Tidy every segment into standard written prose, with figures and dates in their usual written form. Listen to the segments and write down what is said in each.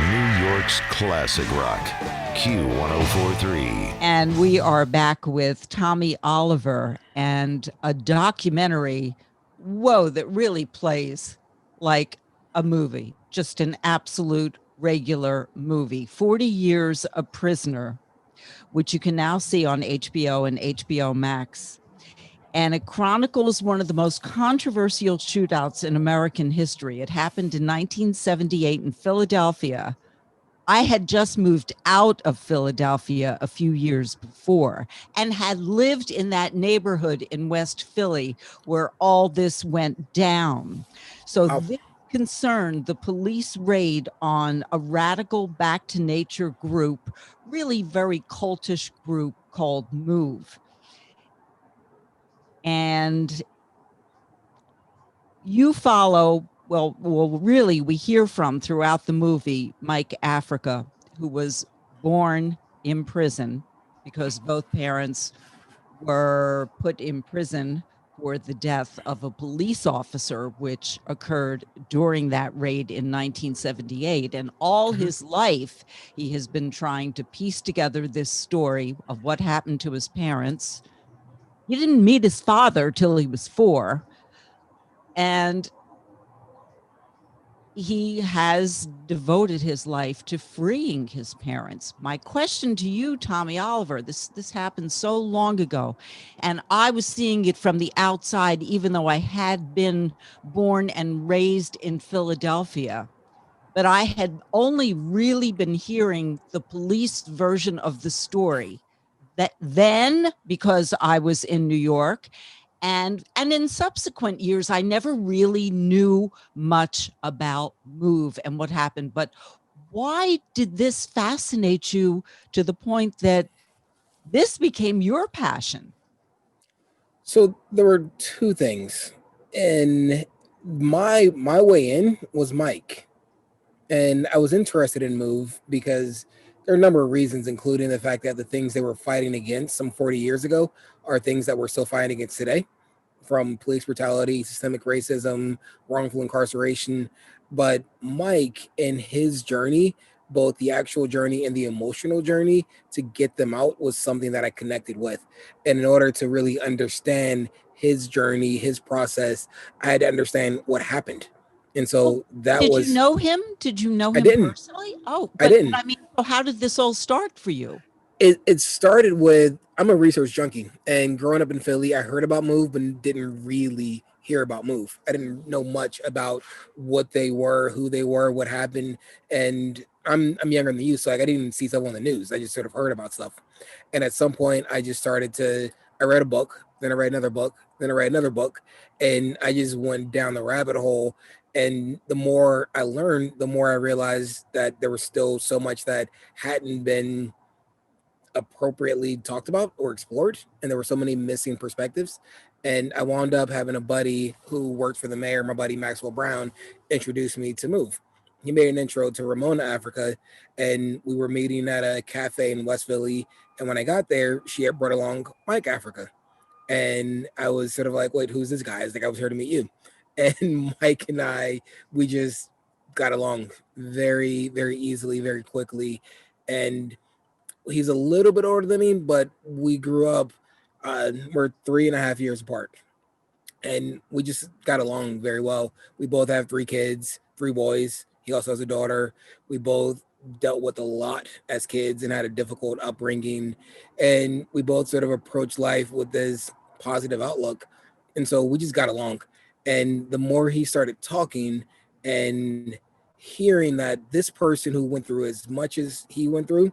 New York's classic rock, Q1043. And we are back with Tommy Oliver and a documentary, whoa, that really plays like a movie, just an absolute regular movie. 40 Years a Prisoner, which you can now see on HBO and HBO Max. And it chronicles one of the most controversial shootouts in American history. It happened in 1978 in Philadelphia. I had just moved out of Philadelphia a few years before and had lived in that neighborhood in West Philly where all this went down. So this concerned the police raid on a radical back to nature group, really very cultish group called Move. And you follow, really, we hear from throughout the movie Mike Africa, who was born in prison because both parents were put in prison for the death of a police officer, which occurred during that raid in 1978. And all his life, he has been trying to piece together this story of what happened to his parents. He didn't meet his father till he was 4. And he has devoted his life to freeing his parents. My question to you, Tommy Oliver, this happened so long ago, and I was seeing it from the outside, even though I had been born and raised in Philadelphia. But I had only really been hearing the police version of the story that then, because I was in New York, and in subsequent years I never really knew much about Move and what happened. But why did this fascinate you to the point that this became your passion? So there were two things, and my way in was Mike, and I was interested in Move because there are a number of reasons, including the fact that the things they were fighting against some 40 years ago are things that we're still fighting against today, from police brutality, systemic racism, wrongful incarceration. But Mike and his journey, both the actual journey and the emotional journey to get them out, was something that I connected with. And in order to really understand his journey, his process, I had to understand what happened. And Oh, so that did you was, know him? Did you know I him didn't, personally? Oh, I but didn't. I mean, so how did this all start for you? It started with, I'm a research junkie, and growing up in Philly, I heard about Move, but didn't really hear about Move. I didn't know much about what they were, who they were, what happened, and I'm younger than you, so like I didn't even see stuff on the news. I just sort of heard about stuff, and at some point, I just started to. I read a book, then I read another book, then I read another book, and I just went down the rabbit hole. And the more I learned, the more I realized that there was still so much that hadn't been appropriately talked about or explored, and there were so many missing perspectives. And I wound up having a buddy who worked for the mayor, my buddy Maxwell Brown, introduced me to Move. He made an intro to Ramona Africa, and we were meeting at a cafe in West Philly. And when I got there, she had brought along Mike Africa, and I was sort of like, "Wait, who's this guy?" I was like, "I was here to meet you." And Mike and I, we just got along very, very easily, very quickly, and he's a little bit older than me, but we grew up. We're 3.5 years apart, and we just got along very well. We both have 3 kids, 3 boys. He also has a daughter. We both dealt with a lot as kids and had a difficult upbringing, and we both sort of approached life with this positive outlook, and so we just got along. And the more he started talking and hearing that this person who went through as much as he went through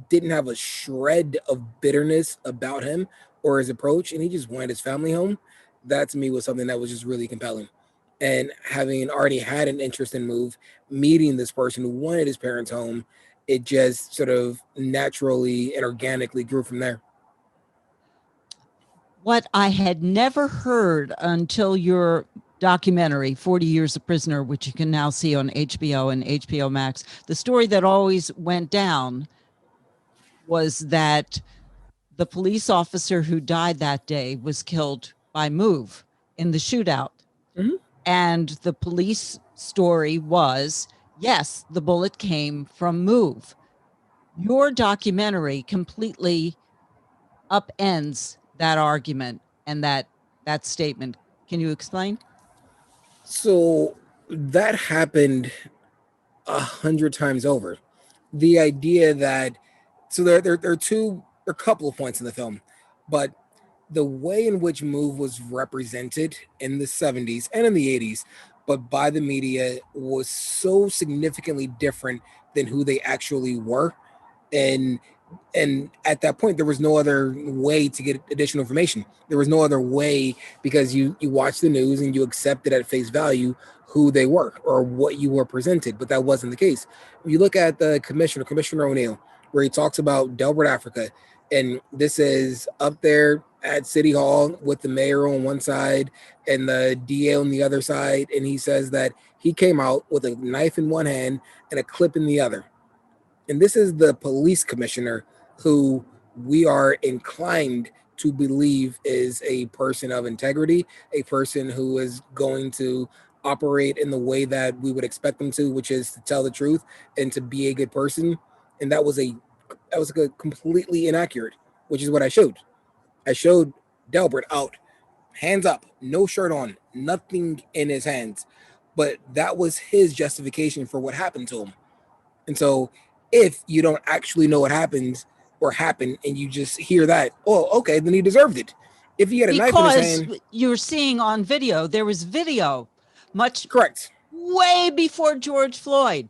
didn't have a shred of bitterness about him or his approach, and he just wanted his family home. That to me was something that was just really compelling. And having already had an interest in Move, meeting this person who wanted his parents home, it just sort of naturally and organically grew from there. What I had never heard until your documentary, 40 Years a Prisoner, which you can now see on HBO and HBO Max, the story that always went down was that the police officer who died that day was killed by Move in the shootout. Mhm. And the police story was yes, the bullet came from Move. Your documentary completely upends that argument and that statement. Can you explain? So that happened 100 times over. The idea that so there are a couple of points in the film, but the way in which Move was represented in the 70s and in the 80s, but by the media, was so significantly different than who they actually were. And at that point there was no other way to get additional information. There was no other way, because you watch the news and you accepted at face value who they were or what you were presented, but that wasn't the case. If you look at the Commissioner O'Neill, where he talks about Delbert Africa, and this is up there at City Hall with the mayor on one side and the DA on the other side, and he says that he came out with a knife in one hand and a clip in the other. And this is the police commissioner who we are inclined to believe is a person of integrity, a person who is going to operate in the way that we would expect them to, which is to tell the truth and to be a good person. And that was completely inaccurate, which is what I showed. I showed Delbert out, hands up, no shirt on, nothing in his hands. But that was his justification for what happened to him. And so if you don't actually know what happens or happened and you just hear that, oh, okay, then he deserved it. If he had a knife in his Because hand, you're seeing on video, there was video much correct, way before George Floyd.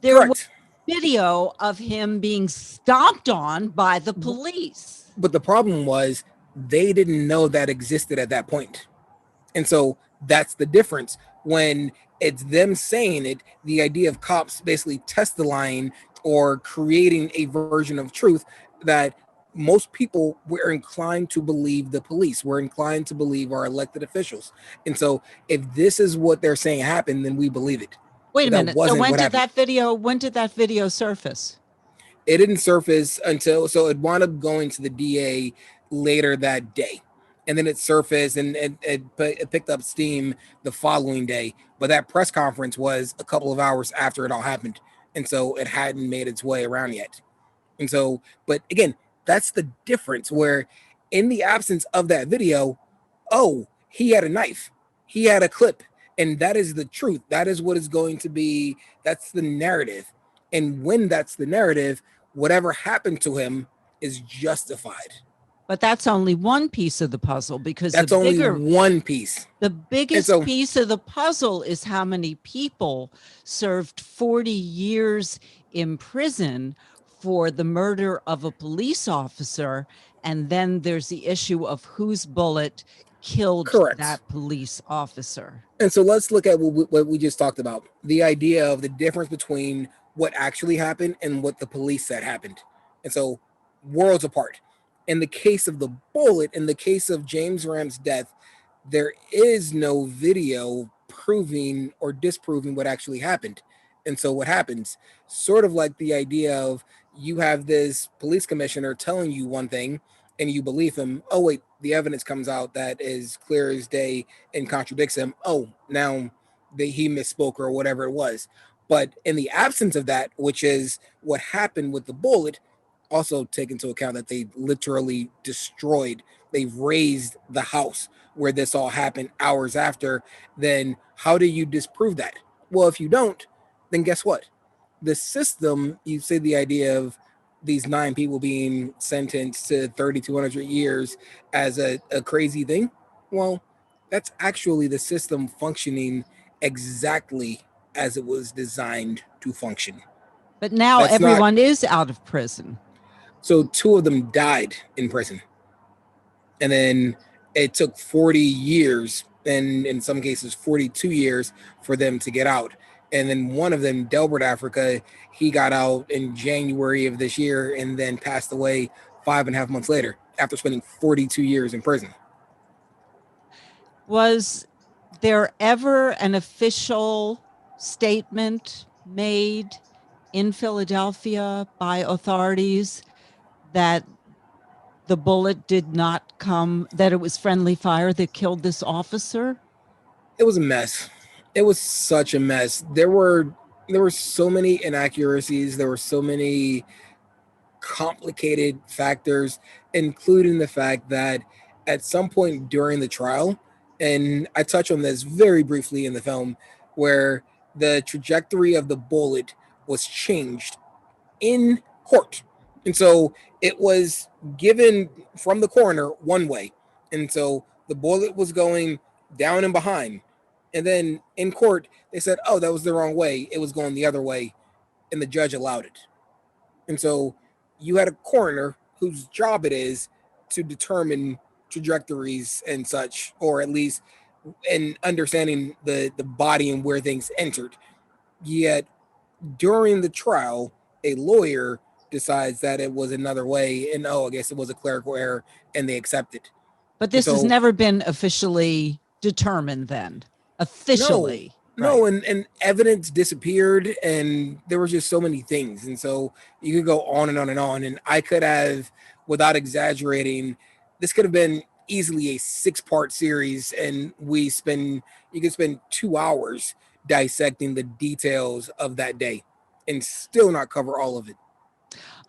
There was correct. video of him being stomped on by the police. But the problem was they didn't know that existed at that point. And so that's the difference. When it's them saying it, the idea of cops basically test the line or creating a version of truth that most people were inclined to believe the police, we're inclined to believe our elected officials. And so if this is what they're saying happened, then we believe it. Wait a But that minute. So wasn't what happened. when did that video surface? It didn't surface until, so it wound up going to the DA later that day. And then it surfaced and it picked up steam the following day. But that press conference was a couple of hours after it all happened. And so it hadn't made its way around yet. And so, but again, that's the difference where in the absence of that video, oh, he had a knife, he had a clip, and that is the truth. That is what is going to be, that's the narrative. And when that's the narrative, whatever happened to him is justified. But that's only one piece of the puzzle, because That's only one piece. the And biggest so, piece of the puzzle is how many people served 40 years in prison for the murder of a police officer. And then there's the issue of whose bullet killed correct. that police officer. And so let's look at what we just talked about, the idea of the difference between what actually happened and what the police said happened. And so, worlds apart. In the case of the bullet, in the case of James Ram's death, there is no video proving or disproving what actually happened. And so, what happens? Sort of like the idea of you have this police commissioner telling you one thing and you believe him. Oh, wait, the evidence comes out that is clear as day and contradicts him. Oh, now he misspoke or whatever it was. But in the absence of that, which is what happened with the bullet, also take into account that they literally destroyed, they razed the house where this all happened hours after, then how do you disprove that? Well, if you don't, then guess what? The system, you say the idea of these 9 people being sentenced to 3,200 years as a crazy thing. Well, that's actually the system functioning exactly as it was designed to function. But now That's not, everyone is out of prison. so 2 of them died in prison. And then it took 40 years, and in some cases 42 years, for them to get out. And then one of them, Delbert Africa, he got out in January of this year and then passed away 5.5 months later after spending 42 years in prison. Was there ever an official statement made in Philadelphia by authorities that the bullet did not come, that it was friendly fire that killed this officer? It was a mess. It was such a mess. There were there were so many inaccuracies. There were so many complicated factors, including the fact that at some point during the trial, and I touch on this very briefly in the film, where the trajectory of the bullet was changed in court. And so it was given from the coroner one way. And so the bullet was going down and behind. And then in court, they said, oh, that was the wrong way. It was going the other way. And the judge allowed it. And so you had a coroner whose job it is to determine trajectories and such, or at least in understanding the body and where things entered. Yet during the trial, a lawyer decides that it was another way, and oh, I guess it was a clerical error, and they accept it. But And this has so never been officially determined then. no, Officially. Right. no, and evidence disappeared, and there were just so many things, and so you could go on and on and on, and I could have, without exaggerating, this could have been easily a 6-part series, and you could spend 2 hours dissecting the details of that day, and still not cover all of it.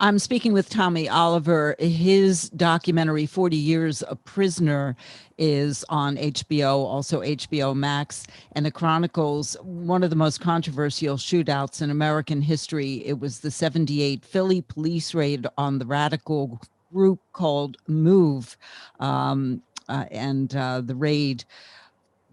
I'm speaking with Tommy Oliver. His documentary, 40 Years a Prisoner, is on HBO, also HBO Max, and it chronicles one of the most controversial shootouts in American history. It was the 78 Philly police raid on the radical group called MOVE. The raid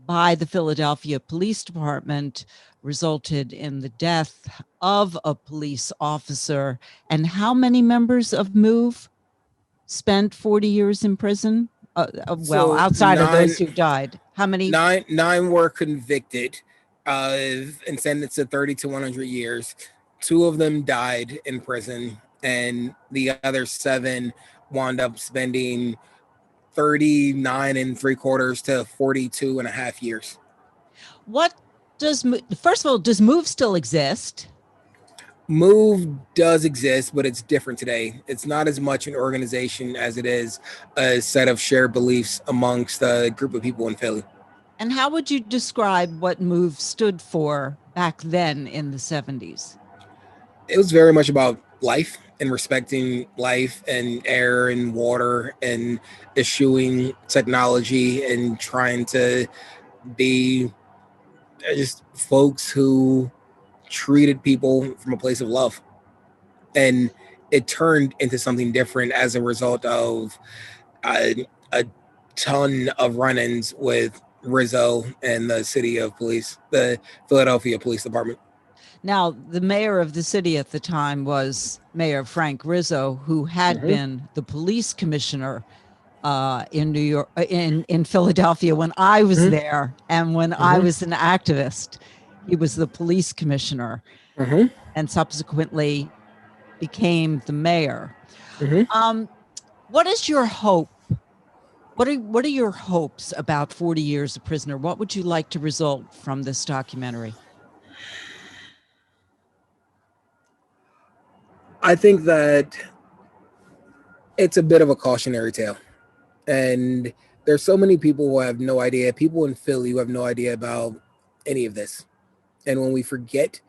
by the Philadelphia Police Department resulted in the death of a police officer. And how many members of MOVE spent 40 years in prison? Well, So outside of those who died, how many? nine were convicted and sentenced to 30 to 100 years. 2 of them died in prison, and the other 7 wound up spending 39 and 3/4 to 42 and a half years. What does, first of all, does MOVE still exist? Move does exist, but it's different today. It's not as much an organization as it is a set of shared beliefs amongst a group of people in Philly. And how would you describe what MOVE stood for back then in the 70s? It was very much about life and respecting life and air and water and eschewing technology and trying to be just folks who treated people from a place of love. And it turned into something different as a result of a ton of run-ins with Rizzo and the city of police, the Philadelphia Police Department. Now, the mayor of the city at the time was Mayor Frank Rizzo, who had Mm-hmm. been the police commissioner in New York, in Philadelphia when I was Mm-hmm. there, and when I Mm-hmm. was an activist, he was the police commissioner, Mm-hmm. and subsequently became the mayor. Mm-hmm. What is your hope? What are your hopes about 40 Years a Prisoner? What would you like to result from this documentary? I think that it's a bit of a cautionary tale. And there's so many people who have no idea, people in Philly who have no idea about any of this. And when we forget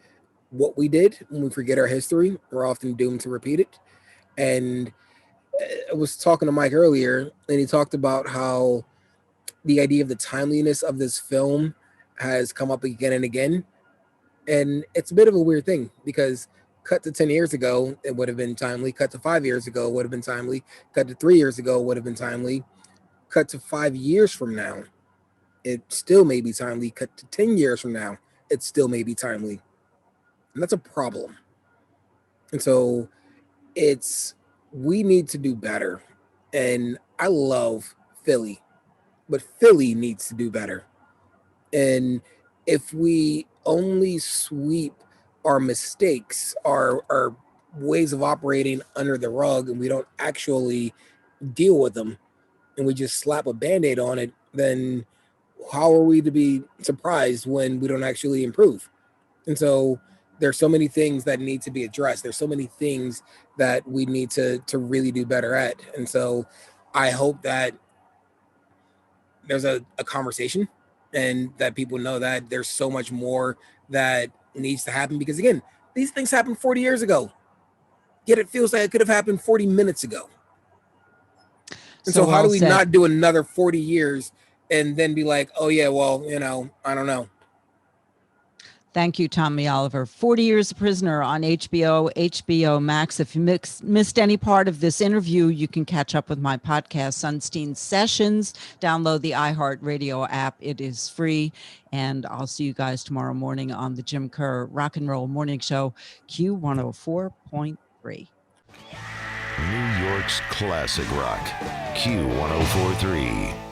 what we did, when we forget our history, we're often doomed to repeat it. And I was talking to Mike earlier, and he talked about how the idea of the timeliness of this film has come up again and again. And it's a bit of a weird thing because cut to 10 years ago, it would have been timely. Cut to 5 years ago, it would have been timely. Cut to 3 years ago, it would have been timely. Cut to 5 years from now, it still may be timely. Cut to 10 years from now, it still may be timely. And that's a problem. And so it's, we need to do better. And I love Philly, but Philly needs to do better. And if we only sweep our mistakes, our ways of operating under the rug, and we don't actually deal with them, and we just slap a band-aid on it, then how are we to be surprised when we don't actually improve? And so there's so many things that need to be addressed. There's so many things that we need to really do better at. And so I hope that there's a conversation and that people know that there's so much more that needs to happen because, again, these things happened 40 years ago. Yet it feels like it could have happened 40 minutes ago. And so how well do we said. not do another 40 years and then be like, oh, yeah, well, I don't know. Thank you, Tommy Oliver. 40 Years a Prisoner on HBO Max. If you missed any part of this interview, you can catch up with my podcast, Sunstein Sessions. Download the iHeartRadio app. It is free. And I'll see you guys tomorrow morning on the Jim Kerr Rock and Roll Morning Show, Q104.3. New York's classic rock, Q1043.